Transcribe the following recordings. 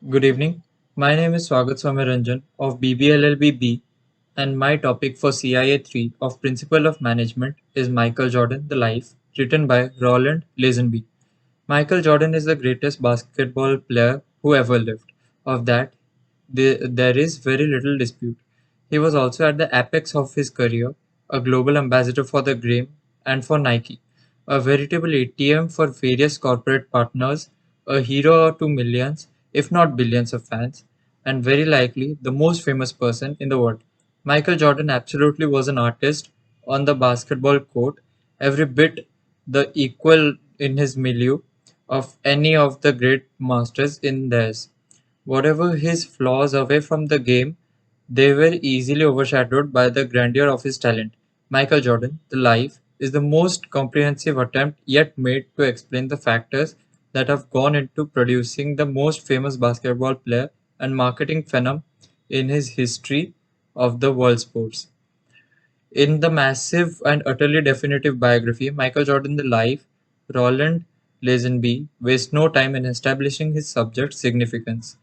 Good evening. My name is Swagat Somaranjan of BBLLBB, and my topic for CIA 3 of Principle of Management is Michael Jordan The Life, written by Roland Lazenby. Michael Jordan is the greatest basketball player who ever lived. Of that, there is very little dispute. He was also at the apex of his career, a global ambassador for the game and for Nike, a veritable ATM for various corporate partners, a hero to millions, if not billions of fans, and very likely the most famous person in the world. Michael Jordan absolutely was an artist on the basketball court, every bit the equal in his milieu of any of the great masters in theirs. Whatever his flaws away from the game, they were easily overshadowed by the grandeur of his talent. Michael Jordan, The Life, is the most comprehensive attempt yet made to explain the factors that have gone into producing the most famous basketball player and marketing phenom in his history of the world sports. In the massive and utterly definitive biography, Michael Jordan The Life, Roland Lazenby wastes no time in establishing his subject's significance.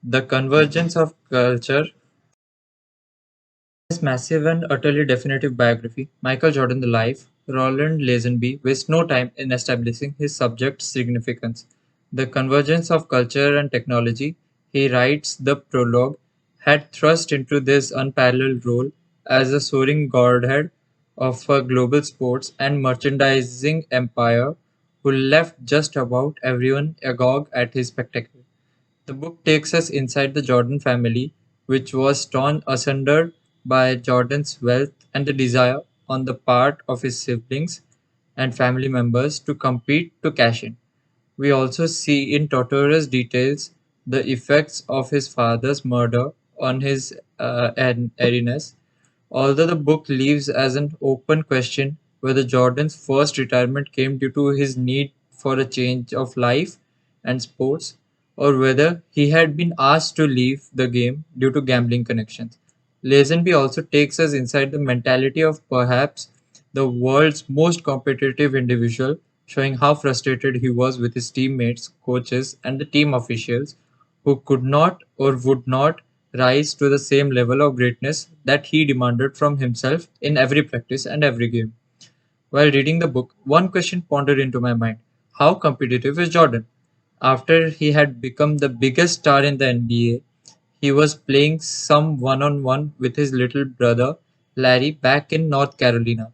The convergence of culture. In his massive and utterly definitive biography, Michael Jordan The Life, Roland Lazenby wastes no time in establishing his subject's significance. The convergence of culture and technology, he writes the prologue, had thrust into this unparalleled role as a soaring godhead of a global sports and merchandising empire who left just about everyone agog at his spectacle. The book takes us inside the Jordan family, which was torn asunder by Jordan's wealth and the desire on the part of his siblings and family members to compete to cash in. We also see in torturous details the effects of his father's murder on his airiness. Although the book leaves as an open question whether Jordan's first retirement came due to his need for a change of life and sports, or whether he had been asked to leave the game due to gambling connections. Lazenby also takes us inside the mentality of perhaps the world's most competitive individual, showing how frustrated he was with his teammates, coaches, and the team officials who could not or would not rise to the same level of greatness that he demanded from himself in every practice and every game. While reading the book, one question pondered into my mind: how competitive is Jordan? After he had become the biggest star in the NBA, he was playing some one on one with his little brother Larry back in North Carolina.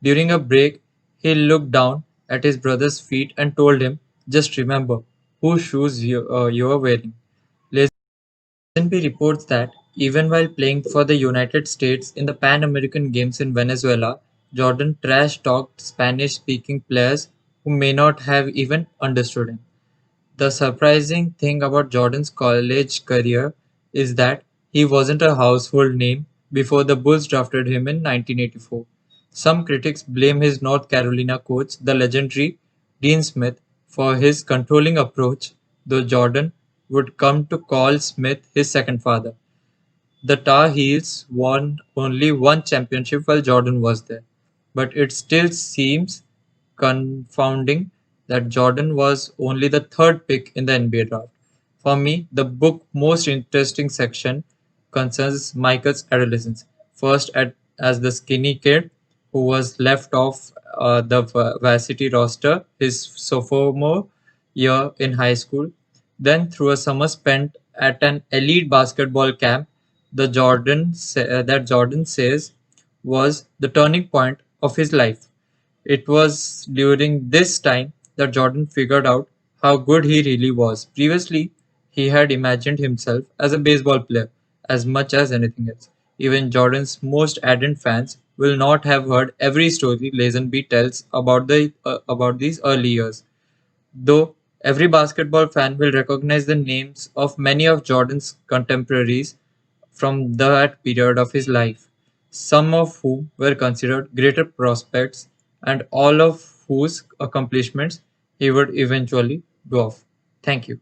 During a break, he looked down at his brother's feet and told him, "Just remember whose shoes you are wearing." Lazenby reports that even while playing for the United States in the Pan American Games in Venezuela, Jordan trash talked Spanish speaking players who may not have even understood him. The surprising thing about Jordan's college career is that he wasn't a household name before the Bulls drafted him in 1984. Some critics blame his North Carolina coach, the legendary Dean Smith, for his controlling approach, though Jordan would come to call Smith his second father. The Tar Heels won only one championship while Jordan was there, but it still seems confounding that Jordan was only the third pick in the NBA draft. For me, the book's most interesting section concerns Michael's adolescence. First, as the skinny kid who was left off the varsity roster his sophomore year in high school, then through a summer spent at an elite basketball camp that Jordan says was the turning point of his life. It was during this time that Jordan figured out how good he really was. Previously, he had imagined himself as a baseball player as much as anything else. Even Jordan's most ardent fans will not have heard every story Lazenby tells about these early years. Though every basketball fan will recognize the names of many of Jordan's contemporaries from that period of his life, some of whom were considered greater prospects and all of whose accomplishments he would eventually dwarf. Thank you.